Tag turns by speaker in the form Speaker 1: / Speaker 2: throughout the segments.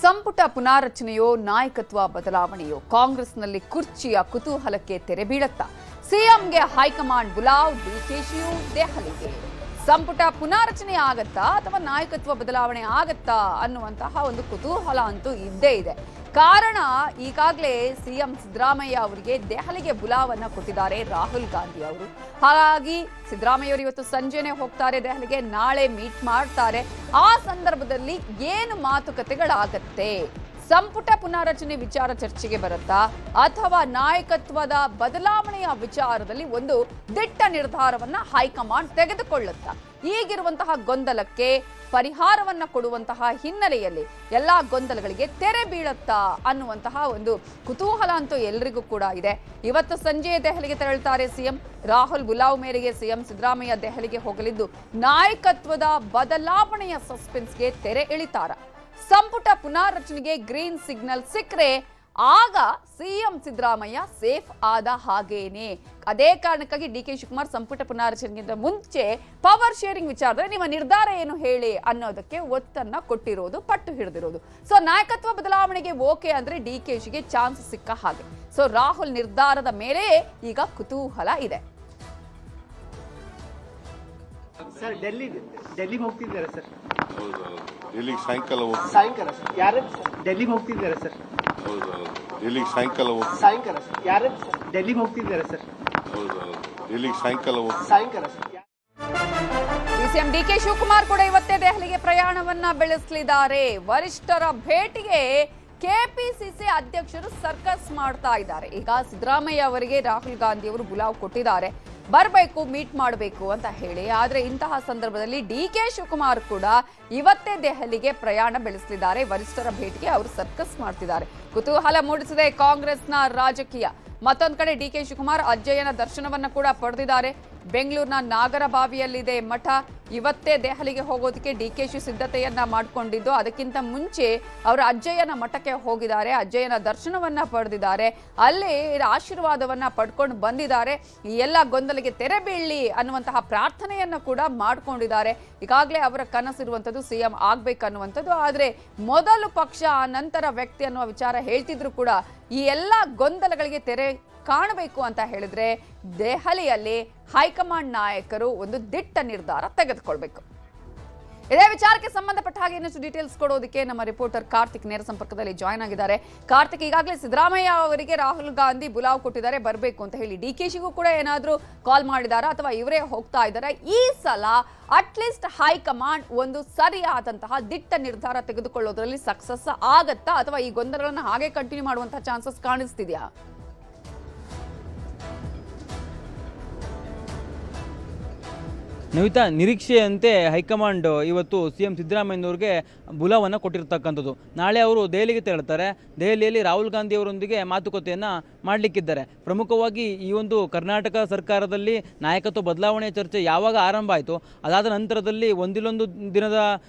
Speaker 1: ಸಂಪುಟ ಪುನಾರಚನೆಯೋ ನಾಯಕತ್ವ ಬದಲಾವಣೆಯೋ ಕಾಂಗ್ರೆಸ್ನಲ್ಲಿ ಕುರ್ಚಿಯ ಕುತೂಹಲಕ್ಕೆ ತೆರೆ ಬೀಳುತ್ತಾ ಸಿಎಂಗೆ ಹೈಕಮಾಂಡ್ ಬುಲಾವ್, ಡಿಕೆಶಿಯು ದೆಹಲಿಗೆ. ಸಂಪುಟ ಪುನಾರಚನೆ ಆಗತ್ತಾ ಅಥವಾ ನಾಯಕತ್ವ ಬದಲಾವಣೆ ಆಗತ್ತಾ ಅನ್ನುವಂತಹ ಒಂದು ಕುತೂಹಲ ಅಂತೂ ಇದ್ದೇ ಇದೆ. ಕಾರಣ ಈಗಾಗಲೇ ಸಿಎಂ ಸಿದ್ದರಾಮಯ್ಯ ಅವರಿಗೆ ದೆಹಲಿಗೆ ಬುಲಾವನ್ನ ಕೊಟ್ಟಿದ್ದಾರೆ ರಾಹುಲ್ ಗಾಂಧಿ ಅವರು. ಹಾಗಾಗಿ ಸಿದ್ದರಾಮಯ್ಯ ಅವರು ಇವತ್ತು ಸಂಜೆನೆ ಹೋಗ್ತಾರೆ ದೆಹಲಿಗೆ, ನಾಳೆ ಮೀಟ್ ಮಾಡ್ತಾರೆ. ಆ ಸಂದರ್ಭದಲ್ಲಿ ಏನು ಮಾತುಕತೆಗಳಾಗತ್ತೆ? ಸಂಪುಟ ಪುನಾರಚನೆ ವಿಚಾರ ಚರ್ಚೆಗೆ ಬರುತ್ತಾ ಅಥವಾ ನಾಯಕತ್ವದ ಬದಲಾವಣೆಯ ವಿಚಾರದಲ್ಲಿ ಒಂದು ದಿಟ್ಟ ನಿರ್ಧಾರವನ್ನ ಹೈಕಮಾಂಡ್ ತೆಗೆದುಕೊಳ್ಳುತ್ತಾ? ಈಗಿರುವಂತಹ ಗೊಂದಲಕ್ಕೆ ಪರಿಹಾರವನ್ನ ಕೊಡುವಂತಹ ಹಿನ್ನೆಲೆಯಲ್ಲಿ ಎಲ್ಲಾ ಗೊಂದಲಗಳಿಗೆ ತೆರೆ ಬೀಳುತ್ತಾ ಅನ್ನುವಂತಹ ಒಂದು ಕುತೂಹಲ ಅಂತೂ ಎಲ್ಲರಿಗೂ ಕೂಡ ಇದೆ. ಇವತ್ತು ಸಂಜೆ ದೆಹಲಿಗೆ ತೆರಳುತ್ತಾರೆ ಸಿಎಂ ರಾಹುಲ್. ಬುಲಾವ್ ಮೇರೆಗೆ ಸಿಎಂ ಸಿದ್ದರಾಮಯ್ಯ ದೆಹಲಿಗೆ ಹೋಗಲಿದ್ದು ನಾಯಕತ್ವದ ಬದಲಾವಣೆಯ ಸಸ್ಪೆನ್ಸ್ಗೆ ತೆರೆ ಎಳಿತಾರ. ಸಂಪುಟ ಪುನಾರಚನೆಗೆ ಗ್ರೀನ್ ಸಿಗ್ನಲ್ ಸಿಕ್ಕರೆ ಆಗ ಸಿಎಂ ಸಿದ್ದರಾಮಯ್ಯ ಸೇಫ್ ಆದ ಹಾಗೇನೆ. ಅದೇ ಕಾರಣಕ್ಕಾಗಿ ಡಿಕೆ ಶಿವಕುಮಾರ್ ಸಂಪುಟ ಪುನಾರಚನೆಗಿಂತ ಮುಂಚೆ ಪವರ್ ಶೇರಿಂಗ್ ವಿಚಾರದಲ್ಲಿ ನಿಮ್ಮ ನಿರ್ಧಾರ ಏನು ಹೇಳಿ ಅನ್ನೋದಕ್ಕೆ ಒತ್ತನ್ನ ಕೊಟ್ಟಿರೋದು, ಪಟ್ಟು ಹಿಡಿದಿರೋದು. ಸೊ ನಾಯಕತ್ವ ಬದಲಾವಣೆಗೆ ಓಕೆ ಅಂದ್ರೆ ಡಿಕೆಶಿಗೆ ಚಾನ್ಸ್ ಸಿಕ್ಕ ಹಾಗೆ. ಸೊ ರಾಹುಲ್ ನಿರ್ಧಾರದ ಮೇಲೆ ಈಗ ಕುತೂಹಲ ಇದೆ.
Speaker 2: ಸರ್ ಡೆಲ್ಲಿಗೆ ಹೋಗ್ತಿದ್ದಾರೆ ಸರ್.
Speaker 3: ಹೌದು, ಡೆಲ್ಲಿಗೆ ಸಾಯಂಕಾಲ
Speaker 2: ಸರ್. ಯಾರು ಡೆಲ್ಲಿಗೆ ಹೋಗ್ತಿದ್ದಾರೆ ಸರ್?
Speaker 3: ಹೌದು, ಡೆಲ್ಲಿಗೆ ಸಾಯಂಕಾಲ
Speaker 2: ಸರ್. ಯಾರು ಡೆಲ್ಲಿಗೆ ಹೋಗ್ತಿದ್ದಾರೆ ಸರ್?
Speaker 3: ಹೌದು, ಡೆಲ್ಲಿಗೆ ಸಾಯಂಕಾಲ
Speaker 2: ಸರ್.
Speaker 1: ಸಿಎಂ ಡಿಕೆ ಶಿವಕುಮಾರ್ ಕೂಡ ಇವತ್ತೇ ದೆಹಲಿಗೆ ಪ್ರಯಾಣವನ್ನ ಬೆಳೆಸಲಿದ್ದಾರೆ. ವರಿಷ್ಠರ ಭೇಟಿಗೆ ಕೆಪಿಸಿಸಿ ಅಧ್ಯಕ್ಷರು ಸರ್ಕಸ್ ಮಾಡ್ತಾ ಇದ್ದಾರೆ. ಈಗ ಸಿದ್ದರಾಮಯ್ಯ ಅವರಿಗೆ ರಾಹುಲ್ ಗಾಂಧಿ ಅವರು ಬುಲಾವ್ ಕೊಟ್ಟಿದ್ದಾರೆ, ಬರಬೇಕು, ಮೀಟ್ ಮಾಡಬೇಕು ಅಂತ ಹೇಳಿ. ಆದ್ರೆ ಇಂತಹ ಸಂದರ್ಭದಲ್ಲಿ ಡಿಕೆ ಶಿವಕುಮಾರ್ ಕೂಡ ಇವತ್ತೇ ದೆಹಲಿಗೆ ಪ್ರಯಾಣ ಬೆಳೆಸಲಿದ್ದಾರೆ. ವರಿಷ್ಠರ ಭೇಟಿಗೆ ಅವರು ಸರ್ಕಸ್ ಮಾಡ್ತಿದ್ದಾರೆ. ಕುತೂಹಲ ಮೂಡಿಸಿದೆ ಕಾಂಗ್ರೆಸ್ನ ರಾಜಕೀಯ. ಮತ್ತೊಂದು ಕಡೆ ಡಿಕೆ ಶಿವಕುಮಾರ್ ಅಜ್ಜಯ್ಯನ ದರ್ಶನವನ್ನ ಕೂಡ ಪಡೆದಿದ್ದಾರೆ. ಬೆಂಗಳೂರಿನ ನಾಗರಬಾವಿಯಲ್ಲಿದೆ ಮಠ. ಇವತ್ತೇ ದೆಹಲಿಗೆ ಹೋಗೋದಕ್ಕೆ ಡಿಕೆಶಿ ಸಿದ್ಧತೆಯನ್ನ ಮಾಡಿಕೊಂಡಿದ್ದು, ಅದಕ್ಕಿಂತ ಮುಂಚೆ ಅವರು ಅಜ್ಜಯ್ಯನ ಮಠಕ್ಕೆ ಹೋಗಿದ್ದಾರೆ, ಅಜ್ಜಯ್ಯನ ದರ್ಶನವನ್ನ ಪಡೆದಿದ್ದಾರೆ, ಅಲ್ಲಿ ಆಶೀರ್ವಾದವನ್ನ ಪಡ್ಕೊಂಡು ಬಂದಿದ್ದಾರೆ. ಈ ಎಲ್ಲ ಗೊಂದಲಿಗೆ ತೆರೆ ಬೀಳಲಿ ಅನ್ನುವಂತಹ ಪ್ರಾರ್ಥನೆಯನ್ನ ಕೂಡ ಮಾಡ್ಕೊಂಡಿದ್ದಾರೆ. ಈಗಾಗಲೇ ಅವರ ಕನಸಿರುವಂಥದ್ದು ಸಿಎಂ ಆಗ್ಬೇಕನ್ನುವಂಥದ್ದು. ಆದ್ರೆ ಮೊದಲು ಪಕ್ಷ ನಂತರ ವ್ಯಕ್ತಿ ಅನ್ನುವ ವಿಚಾರ ಹೇಳ್ತಿದ್ರು ಕೂಡ ಈ ಎಲ್ಲ ಗೊಂದಲಗಳಿಗೆ ತೆರೆ ಕಾಣಬೇಕು ಅಂತ ಹೇಳಿದ್ರೆ ದೆಹಲಿಯಲ್ಲಿ ಹೈಕಮಾಂಡ್ ನಾಯಕರು ಒಂದು ದಿಟ್ಟ ನಿರ್ಧಾರ ತೆಗೆದುಕೊಳ್ಬೇಕು. ಇದೇ ವಿಚಾರಕ್ಕೆ ಸಂಬಂಧಪಟ್ಟ ಹಾಗೆ ಇನ್ನಷ್ಟು ಡೀಟೇಲ್ಸ್ ಕೊಡೋದಕ್ಕೆ ನಮ್ಮ ರಿಪೋರ್ಟರ್ ಕಾರ್ತಿಕ್ ನೇರ ಸಂಪರ್ಕದಲ್ಲಿ ಜಾಯ್ನ್ ಆಗಿದ್ದಾರೆ. ಕಾರ್ತಿಕ್, ಈಗಾಗಲೇ ಸಿದ್ದರಾಮಯ್ಯ ಅವರಿಗೆ ರಾಹುಲ್ ಗಾಂಧಿ ಬುಲಾವ್ ಕೊಟ್ಟಿದ್ದಾರೆ ಬರಬೇಕು ಅಂತ ಹೇಳಿ. ಡಿಕೆಶಿಗೂ ಕೂಡ ಏನಾದರೂ ಕಾಲ್ ಮಾಡಿದಾರಾ ಅಥವಾ ಇವರೇ ಹೋಗ್ತಾ ಇದ್ದಾರೆ? ಈ ಸಲ ಅಟ್ಲೀಸ್ಟ್ ಹೈಕಮಾಂಡ್ ಒಂದು ಸರಿಯಾದಂತಹ ದಿಟ್ಟ ನಿರ್ಧಾರ ತೆಗೆದುಕೊಳ್ಳೋದ್ರಲ್ಲಿ ಸಕ್ಸಸ್ ಆಗತ್ತಾ ಅಥವಾ ಈ ಗೊಂದಲಗಳನ್ನು ಹಾಗೆ ಕಂಟಿನ್ಯೂ ಮಾಡುವಂತಹ ಚಾನ್ಸಸ್ ಕಾಣಿಸ್ತಿದೆಯಾ?
Speaker 4: ನವಿತಾ, ನಿರೀಕ್ಷೆಯಂತೆ ಹೈಕಮಾಂಡ್ ಇವತ್ತು ಸಿಎಂ ಸಿದ್ದರಾಮಯ್ಯನವ್ರಿಗೆ ಬುಲಾವನ್ನು ಕೊಟ್ಟಿರ್ತಕ್ಕಂಥದ್ದು. ನಾಳೆ ಅವರು ದೆಹಲಿಗೆ ತೆರಳುತ್ತಾರೆ. ದೆಹಲಿಯಲ್ಲಿ ರಾಹುಲ್ ಗಾಂಧಿ ಅವರೊಂದಿಗೆ ಮಾತುಕತೆಯನ್ನು ಮಾಡಲಿಕ್ಕಿದ್ದಾರೆ. ಪ್ರಮುಖವಾಗಿ ಈ ಒಂದು ಕರ್ನಾಟಕ ಸರ್ಕಾರದಲ್ಲಿ ನಾಯಕತ್ವ ಬದಲಾವಣೆ ಚರ್ಚೆ ಯಾವಾಗ ಆರಂಭ ಆಯಿತು, ಅದಾದ ನಂತರದಲ್ಲಿ ಒಂದಿಲ್ಲೊಂದು ದಿನದ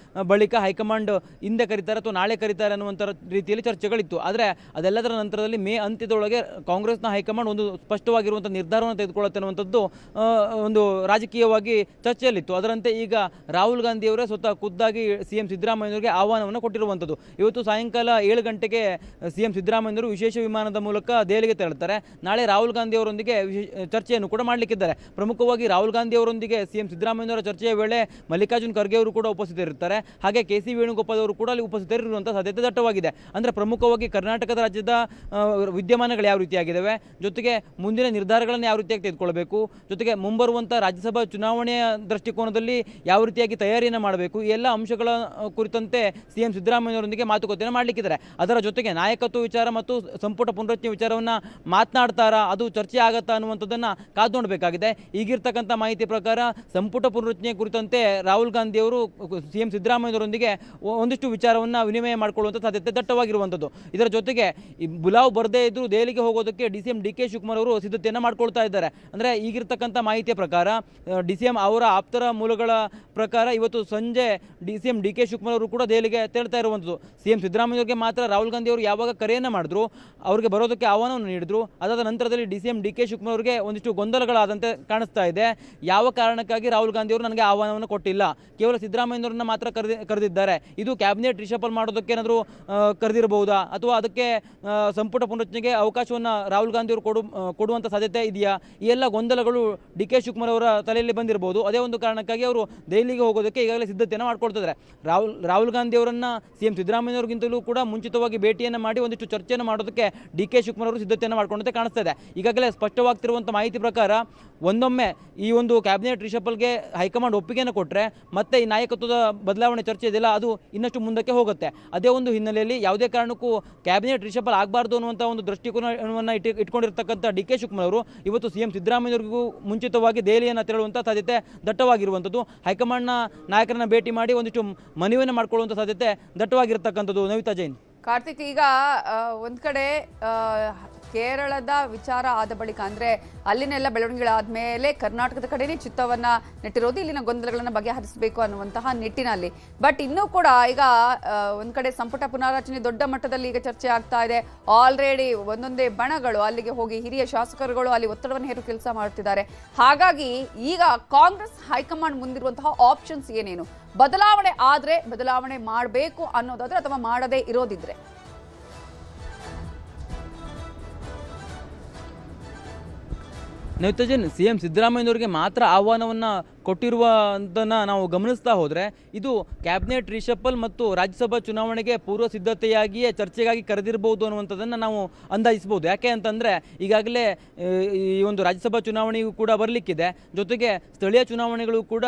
Speaker 4: ಬಳಿಕ ಹೈಕಮಾಂಡ್ ಹಿಂದೆ ಕರೀತಾರೆ ಅಥವಾ ನಾಳೆ ಕರೀತಾರೆ ಅನ್ನುವಂಥ ರೀತಿಯಲ್ಲಿ ಚರ್ಚೆಗಳಿತ್ತು. ಆದರೆ ಅದೆಲ್ಲದರ ನಂತರದಲ್ಲಿ ಮೇ ಅಂತ್ಯದೊಳಗೆ ಕಾಂಗ್ರೆಸ್ನ ಹೈಕಮಾಂಡ್ ಒಂದು ಸ್ಪಷ್ಟವಾಗಿರುವಂಥ ನಿರ್ಧಾರವನ್ನು ತೆಗೆದುಕೊಳ್ಳುತ್ತೆ ಅನ್ನುವಂಥದ್ದು ಒಂದು ರಾಜಕೀಯವಾಗಿ ಚರ್ಚೆಯಲ್ಲಿತ್ತು. ಅದರಂತೆ ಈಗ ರಾಹುಲ್ ಗಾಂಧಿ ಅವರೇ ಸ್ವತಃ ಖುದ್ದಾಗಿ ಸಿಎಂ ಸಿದ್ದರಾಮಯ್ಯನವರಿಗೆ ಆಹ್ವಾನವನ್ನು ಕೊಟ್ಟಿರುವಂಥದ್ದು. ಇವತ್ತು ಸಾಯಂಕಾಲ 7 ಗಂಟೆಗೆ ಸಿಎಂ ಸಿದ್ದರಾಮಯ್ಯನವರು ವಿಶೇಷ ವಿಮಾನದ ಮೂಲಕ ದೆಹಲಿಗೆ ತೆರಳುತ್ತಾರೆ. ನಾಳೆ ರಾಹುಲ್ ಗಾಂಧಿ ಅವರೊಂದಿಗೆ ಚರ್ಚೆಯನ್ನು ಕೂಡ ಮಾಡಲಿಕ್ಕಿದ್ದಾರೆ. ಪ್ರಮುಖವಾಗಿ ರಾಹುಲ್ ಗಾಂಧಿ ಅವರೊಂದಿಗೆ ಸಿಎಂ ಸಿದ್ದರಾಮಯ್ಯನವರ ಚರ್ಚೆಯ ವೇಳೆ ಮಲ್ಲಿಕಾರ್ಜುನ್ ಖರ್ಗೆ ಅವರು ಕೂಡ ಉಪಸ್ಥಿತರಿರ್ತಾರೆ. ಹಾಗೆ ಕೆ.ಸಿ. ವೇಣುಗೋಪಾಲ್ ಅವರು ಕೂಡ ಅಲ್ಲಿ ಉಪಸ್ಥಿತರಿರುವಂಥ ಸಾಧ್ಯತೆ ದಟ್ಟವಾಗಿದೆ. ಅಂದರೆ ಪ್ರಮುಖವಾಗಿ ಕರ್ನಾಟಕದ ರಾಜ್ಯದ ವಿದ್ಯಮಾನಗಳು ಯಾವ ರೀತಿಯಾಗಿದ್ದಾವೆ, ಜೊತೆಗೆ ಮುಂದಿನ ನಿರ್ಧಾರಗಳನ್ನು ಯಾವ ರೀತಿಯಾಗಿ ತೆಗೆದುಕೊಳ್ಬೇಕು, ಜೊತೆಗೆ ಮುಂಬರುವಂಥ ರಾಜ್ಯಸಭಾ ಚುನಾವಣೆಯ ದೃಷ್ಟಿಕೋನದಲ್ಲಿ ಯಾವ ರೀತಿಯಾಗಿ ತಯಾರಿಯನ್ನು ಮಾಡಬೇಕು, ಈ ಎಲ್ಲ ಅಂಶಗಳ ಕುರಿತಂತೆ ಸಿಎಂ ಸಿದ್ದರಾಮಯ್ಯನವರೊಂದಿಗೆ ಮಾತುಕತೆಯನ್ನು ಮಾಡಲಿಕ್ಕಿದ್ದಾರೆ. ಅದರ ಜೊತೆಗೆ ನಾಯಕತ್ವ ವಿಚಾರ ಮತ್ತು ಸಂಪುಟ ಪುನರಚನೆ ವಿಚಾರವನ್ನು ಮಾತನಾಡ್ತಾರಾ, ಅದು ಚರ್ಚೆ ಆಗತ್ತಾ ಅನ್ನುವಂಥದ್ದನ್ನು ಕಾದು ನೋಡಬೇಕಾಗಿದೆ. ಈಗಿರ್ತಕ್ಕಂಥ ಮಾಹಿತಿ ಪ್ರಕಾರ ಸಂಪುಟ ಪುನರಚನೆ ಕುರಿತಂತೆ ರಾಹುಲ್ ಗಾಂಧಿ ಅವರು ಸಿಎಂ ಸಿದ್ದರಾಮಯ್ಯನವರೊಂದಿಗೆ ಒಂದಿಷ್ಟು ವಿಚಾರವನ್ನು ವಿನಿಮಯ ಮಾಡಿಕೊಳ್ಳುವಂಥ ಸಾಧ್ಯತೆ ದಟ್ಟವಾಗಿರುವಂಥದ್ದು. ಇದರ ಜೊತೆಗೆ ಈ ಬುಲಾವ್ ಬರದೇ ಇದ್ದರೂ ದೆಹಲಿಗೆ ಹೋಗೋದಕ್ಕೆ ಸಿಎಂ ಡಿ ಕೆ ಶಿವಕುಮಾರ್ ಅವರು ಸಿದ್ಧತೆಯನ್ನು ಮಾಡ್ಕೊಳ್ತಾ ಇದ್ದಾರೆ. ಅಂದರೆ ಈಗಿರ್ತಕ್ಕಂಥ ಮಾಹಿತಿಯ ಪ್ರಕಾರ ಸಿಎಂ ಅವರ ಆಪ್ತರ ಮೂಲಗಳ ಪ್ರಕಾರ ಇವತ್ತು ಸಂಜೆ ಸಿಎಂ ಡಿ ಕೆ ಶಿವಕುಮಾರ್ ಅವರು ಕೂಡ ದೆಹಲಿಗೆ ತೆರಳ್ತಾ ಇರುವಂಥದ್ದು. ಸಿಎಂ ಸಿದ್ದರಾಮಯ್ಯ ಅವರಿಗೆ ಮಾತ್ರ ರಾಹುಲ್ ಗಾಂಧಿ ಅವರು ಯಾವಾಗ ಕರೆಯನ್ನು ಮಾಡಿದ್ರು ಅವರಿಗೆ ಬರೋದಕ್ಕೆ ಆಹ್ವಾನವನ್ನು ನೀಡಿದ್ರು. ಮಾಡಿದ್ರು. ಅದಾದ ನಂತರದಲ್ಲಿ DK ಶಿವಕುಮಾರ್ ಅವರಿಗೆ ಒಂದಿಷ್ಟು ಗೊಂದಲಗಳಾದಂತೆ ಕಾಣಿಸ್ತಾ ಇದೆ. ಯಾವ ಕಾರಣಕ್ಕಾಗಿ ರಾಹುಲ್ ಗಾಂಧಿ ಅವರು ನನಗೆ ಆಹ್ವಾನವನ್ನು ಕೊಟ್ಟಿಲ್ಲ, ಕೇವಲ ಸಿದ್ದರಾಮಯ್ಯನವರನ್ನ ಮಾತ್ರ ಕರೆದಿದ್ದಾರೆ, ಇದು ಕ್ಯಾಬಿನೆಟ್ ರಿಷಫಲ್ ಮಾಡೋದಕ್ಕೆ ಏನಾದರೂ ಕರೆದಿರಬಹುದಾ, ಅಥವಾ ಅದಕ್ಕೆ ಸಂಪುಟ ಪುನರಚನೆಗೆ ಅವಕಾಶವನ್ನು ರಾಹುಲ್ ಗಾಂಧಿ ಅವರು ಕೊಡುವಂಥ ಸಾಧ್ಯತೆ ಇದೆಯಾ? ಈ ಎಲ್ಲ ಗೊಂದಲಗಳು DK ಶಿವಕುಮಾರ್ ಅವರ ತಲೆಯಲ್ಲಿ ಬಂದಿರಬಹುದು. ಅದೇ ಒಂದು ಕಾರಣಕ್ಕಾಗಿ ಅವರು ದೆಹಲಿಗೆ ಹೋಗೋದಕ್ಕೆ ಈಗಾಗಲೇ ಸಿದ್ಧತೆಯನ್ನು ಮಾಡ್ಕೊಳ್ತಿದ್ದಾರೆ. ರಾಹುಲ್ ಗಾಂಧಿ ಅವರನ್ನ CM ಸಿದ್ದರಾಮಯ್ಯವ್ರಿಗಿಂತಲೂ ಕೂಡ ಮುಂಚಿತವಾಗಿ ಭೇಟಿಯನ್ನು ಮಾಡಿ ಒಂದಿಷ್ಟು ಚರ್ಚೆಯನ್ನು ಮಾಡೋದಕ್ಕೆ DK ಶಿವಕುಮಾರ್ ಅವರು ಸಿದ್ಧತೆಯನ್ನು ಮಾಡ್ಕೊಂಡಂತೆ ಕಾಣಿಸ್ತಾ ಇದೆ. ಈಗಾಗಲೇ ಸ್ಪಷ್ಟವಾಗ್ತಿರುವಂಥ ಮಾಹಿತಿ ಪ್ರಕಾರ ಒಂದೊಮ್ಮೆ ಈ ಒಂದು ಕ್ಯಾಬಿನೆಟ್ ರಿಷಫಲ್ಗೆ ಹೈಕಮಾಂಡ್ ಒಪ್ಪಿಗೆಯನ್ನು ಕೊಟ್ಟರೆ ಮತ್ತೆ ಈ ನಾಯಕತ್ವದ ಬದಲಾವಣೆ ಚರ್ಚೆ ಇದೆಯಲ್ಲ ಅದು ಇನ್ನಷ್ಟು ಮುಂದಕ್ಕೆ ಹೋಗುತ್ತೆ. ಅದೇ ಒಂದು ಹಿನ್ನೆಲೆಯಲ್ಲಿ ಯಾವುದೇ ಕಾರಣಕ್ಕೂ ಕ್ಯಾಬಿನೆಟ್ ರಿಷಫಲ್ ಆಗಬಾರ್ದು ಅನ್ನುವಂಥ ಒಂದು ದೃಷ್ಟಿಕೋನವನ್ನು ಇಟ್ಕೊಂಡಿರ್ತಕ್ಕಂಥ DK ಶಿವಕುಮಾರ್ ಅವರು ಇವತ್ತು CM ಸಿದ್ದರಾಮಯ್ಯವ್ರಿಗೂ ಮುಂಚಿತವಾಗಿ ದೆಹಲಿಯನ್ನು ತೆರಳುವಂಥ ಸಾಧ್ಯತೆ ದಟ್ಟವಾಗಿರುವಂಥದ್ದು. ಹೈಕಮಾಂಡ್ನ ನಾಯಕರನ್ನ ಭೇಟಿ ಮಾಡಿ ಒಂದಿಷ್ಟು ಮನವಿಯನ್ನು ಮಾಡಿಕೊಳ್ಳುವಂಥ ಸಾಧ್ಯತೆ ದಟ್ಟವಾಗಿರ್ತಕ್ಕಂಥದ್ದು. ನವಿತಾ ಜೈನ್.
Speaker 1: ಕಾರ್ತಿಕ್, ಈಗ ಒಂದ್ ಕಡೆ ಕೇರಳದ ವಿಚಾರ ಆದ ಬಳಿಕ ಅಂದ್ರೆ ಅಲ್ಲಿನೆಲ್ಲ ಬೆಳವಣಿಗೆಗಳಾದ್ಮೇಲೆ ಕರ್ನಾಟಕದ ಕಡೆನೇ ಚಿತ್ತವನ್ನ ನೆಟ್ಟಿರೋದು, ಇಲ್ಲಿನ ಗೊಂದಲಗಳನ್ನ ಬಗೆಹರಿಸಬೇಕು ಅನ್ನುವಂತಹ ನಿಟ್ಟಿನಲ್ಲಿ. ಬಟ್ ಇನ್ನೂ ಕೂಡ ಈಗ ಒಂದ್ ಕಡೆ ಸಂಪುಟ ಪುನಾರಚನೆ ದೊಡ್ಡ ಮಟ್ಟದಲ್ಲಿ ಈಗ ಚರ್ಚೆ ಆಗ್ತಾ ಇದೆ. ಆಲ್ರೆಡಿ ಒಂದೊಂದೇ ಬಣಗಳು ಅಲ್ಲಿಗೆ ಹೋಗಿ ಹಿರಿಯ ಶಾಸಕರುಗಳು ಅಲ್ಲಿ ಒತ್ತಡವನ್ನು ಹೇರುವ ಕೆಲಸ ಮಾಡ್ತಿದ್ದಾರೆ. ಹಾಗಾಗಿ ಈಗ ಕಾಂಗ್ರೆಸ್ ಹೈಕಮಾಂಡ್ ಮುಂದಿರುವಂತಹ ಆಪ್ಷನ್ಸ್ ಏನೇನು? ಬದಲಾವಣೆ ಆದ್ರೆ ಬದಲಾವಣೆ ಮಾಡಬೇಕು ಅನ್ನೋದಾದ್ರೆ ಅಥವಾ ಮಾಡದೇ ಇರೋದಿದ್ರೆ?
Speaker 4: ನವಿತಾಜನ್, CM ಸಿದ್ದರಾಮಯ್ಯನವರಿಗೆ ಮಾತ್ರ ಆಹ್ವಾನವನ್ನು ಕೊಟ್ಟಿರುವಂಥನ್ನ ನಾವು ಗಮನಿಸ್ತಾ ಹೋದರೆ ಇದು ಕ್ಯಾಬಿನೆಟ್ ರಿಷಫಲ್ ಮತ್ತು ರಾಜ್ಯಸಭಾ ಚುನಾವಣೆಗೆ ಪೂರ್ವ ಸಿದ್ಧತೆಯಾಗಿಯೇ ಚರ್ಚೆಗಾಗಿ ಕರೆದಿರಬಹುದು ಅನ್ನುವಂಥದ್ದನ್ನು ನಾವು ಅಂದಾಜಿಸಬಹುದು. ಯಾಕೆ ಅಂತಂದರೆ ಈಗಾಗಲೇ ಈ ಒಂದು ರಾಜ್ಯಸಭಾ ಚುನಾವಣೆಯೂ ಕೂಡ ಬರಲಿಕ್ಕಿದೆ, ಜೊತೆಗೆ ಸ್ಥಳೀಯ ಚುನಾವಣೆಗಳು ಕೂಡ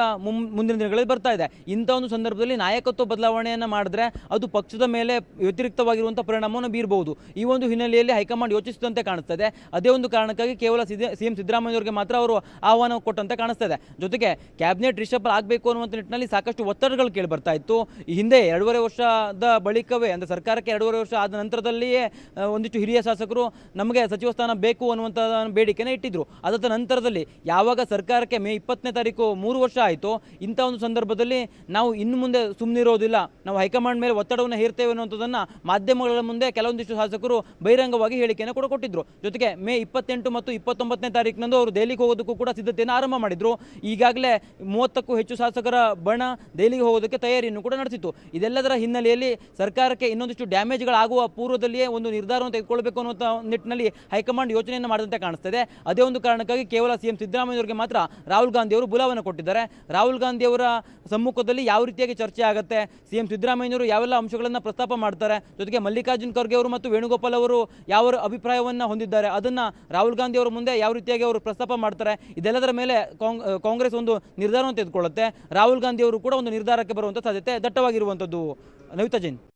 Speaker 4: ಮುಂದಿನ ದಿನಗಳಲ್ಲಿ ಬರ್ತಾ ಇದೆ. ಇಂಥ ಒಂದು ಸಂದರ್ಭದಲ್ಲಿ ನಾಯಕತ್ವ ಬದಲಾವಣೆಯನ್ನು ಮಾಡಿದ್ರೆ ಅದು ಪಕ್ಷದ ಮೇಲೆ ವ್ಯತಿರಿಕ್ತವಾಗಿರುವಂಥ ಪರಿಣಾಮವನ್ನು ಬೀರಬಹುದು. ಈ ಒಂದು ಹಿನ್ನೆಲೆಯಲ್ಲಿ ಹೈಕಮಾಂಡ್ ಯೋಚಿಸಿದಂತೆ ಕಾಣಿಸ್ತದೆ. ಅದೇ ಒಂದು ಕಾರಣಕ್ಕಾಗಿ ಕೇವಲ CM ಸಿದ್ದರಾಮಯ್ಯವರಿಗೆ ಮಾತ್ರ ಅವರು ಆಹ್ವಾನ ಕೊಟ್ಟಂತೆ ಕಾಣಿಸ್ತಾ ಇದೆ. ಜೊತೆಗೆ ಕ್ಯಾಬಿನೆಟ್ ರಿಷಫಲ್ ಆಗಬೇಕು ಅನ್ನುವಂಥ ನಿಟ್ಟಿನಲ್ಲಿ ಸಾಕಷ್ಟು ಒತ್ತಡಗಳು ಕೇಳಿ ಬರ್ತಾ ಇತ್ತು. ಈ ಹಿಂದೆ 2.5 ವರ್ಷದ ಬಳಿಕವೇ, ಅಂದರೆ ಸರ್ಕಾರಕ್ಕೆ 2.5 ವರ್ಷ ಆದ ನಂತರದಲ್ಲಿಯೇ ಒಂದಿಷ್ಟು ಹಿರಿಯ ಶಾಸಕರು ನಮಗೆ ಸಚಿವ ಸ್ಥಾನ ಬೇಕು ಅನ್ನುವಂಥ ಬೇಡಿಕೆನ ಇಟ್ಟಿದ್ರು. ಅದಾದ ನಂತರದಲ್ಲಿ ಯಾವಾಗ ಸರ್ಕಾರಕ್ಕೆ ಮೇ 20ನೇ ತಾರೀಕು 3 ವರ್ಷ ಆಯಿತು, ಇಂಥ ಒಂದು ಸಂದರ್ಭದಲ್ಲಿ ನಾವು ಇನ್ನು ಮುಂದೆ ಸುಮ್ಮನಿರೋದಿಲ್ಲ, ನಾವು ಹೈಕಮಾಂಡ್ ಮೇಲೆ ಒತ್ತಡವನ್ನು ಹೇರ್ತೇವೆ ಅನ್ನುವಂಥದ್ದನ್ನು ಮಾಧ್ಯಮಗಳ ಮುಂದೆ ಕೆಲವೊಂದಿಷ್ಟು ಶಾಸಕರು ಬಹಿರಂಗವಾಗಿ ಹೇಳಿಕೆಯನ್ನು ಕೂಡ ಕೊಟ್ಟಿದ್ರು. ಜೊತೆಗೆ ಮೇ 28 ಮತ್ತು 29ನೇ ತಾರೀಕಿನಂದು ಅವರು ದೆಹಲಿಗೆ ಹೋಗೋದಕ್ಕೂ ಕೂಡ ಸಿದ್ಧತೆಯನ್ನು ಆರಂಭ ಮಾಡಿದ್ರು. ಈಗಾಗಲೇ 30ಕ್ಕೂ ಹೆಚ್ಚು ಶಾಸಕರ ಬಣ ದೆಹಲಿಗೆ ಹೋಗೋದಕ್ಕೆ ತಯಾರಿಯನ್ನು ಕೂಡ ನಡೆಸಿತ್ತು. ಇದೆಲ್ಲದರ ಹಿನ್ನೆಲೆಯಲ್ಲಿ ಸರ್ಕಾರಕ್ಕೆ ಇನ್ನೊಂದಿಷ್ಟು ಡ್ಯಾಮೇಜ್ಗಳಾಗುವ ಪೂರ್ವದಲ್ಲಿಯೇ ಒಂದು ನಿರ್ಧಾರವನ್ನು ತೆಗೆದುಕೊಳ್ಬೇಕು ಅನ್ನುವಂಥ ನಿಟ್ಟಿನಲ್ಲಿ ಹೈಕಮಾಂಡ್ ಯೋಚನೆಯನ್ನು ಮಾಡಿದಂತೆ ಕಾಣಿಸ್ತದೆ. ಅದೇ ಒಂದು ಕಾರಣಕ್ಕಾಗಿ ಕೇವಲ CM ಸಿದ್ದರಾಮಯ್ಯವರಿಗೆ ಮಾತ್ರ ರಾಹುಲ್ ಗಾಂಧಿ ಅವರು ಬುಲಾವನ್ನು ಕೊಟ್ಟಿದ್ದಾರೆ. ರಾಹುಲ್ ಗಾಂಧಿ ಅವರ ಸಮ್ಮುಖದಲ್ಲಿ ಯಾವ ರೀತಿಯಾಗಿ ಚರ್ಚೆ ಆಗುತ್ತೆ, CM ಸಿದ್ದರಾಮಯ್ಯವರು ಯಾವೆಲ್ಲ ಅಂಶಗಳನ್ನು ಪ್ರಸ್ತಾಪ ಮಾಡ್ತಾರೆ, ಜೊತೆಗೆ ಮಲ್ಲಿಕಾರ್ಜುನ್ ಖರ್ಗೆ ಅವರು ಮತ್ತು ವೇಣುಗೋಪಾಲ್ ಅವರು ಯಾವ ಅಭಿಪ್ರಾಯವನ್ನು ಹೊಂದಿದ್ದಾರೆ ಅದನ್ನು ರಾಹುಲ್ ಗಾಂಧಿ ಅವರ ಮುಂದೆ ಯಾವ ರೀತಿಯಾಗಿ ಅವರು ಪ್ರಸ್ತಾಪ ಮಾಡ್ತಾರೆ, ಇದೆಲ್ಲದರ ಮೇಲೆ ಕಾಂಗ್ರೆಸ್ ಒಂದು ನಿರ್ಧಾರವನ್ನು ತೆಗೆದುಕೊಳ್ಳುತ್ತೆ. ರಾಹುಲ್ ಗಾಂಧಿ ಅವರು ಕೂಡ ಒಂದು ನಿರ್ಧಾರಕ್ಕೆ ಬರುವಂಥ ಸಾಧ್ಯತೆ ದಟ್ಟವಾಗಿರುವಂಥದ್ದು. ನವಿತಾ ಜೈನ್.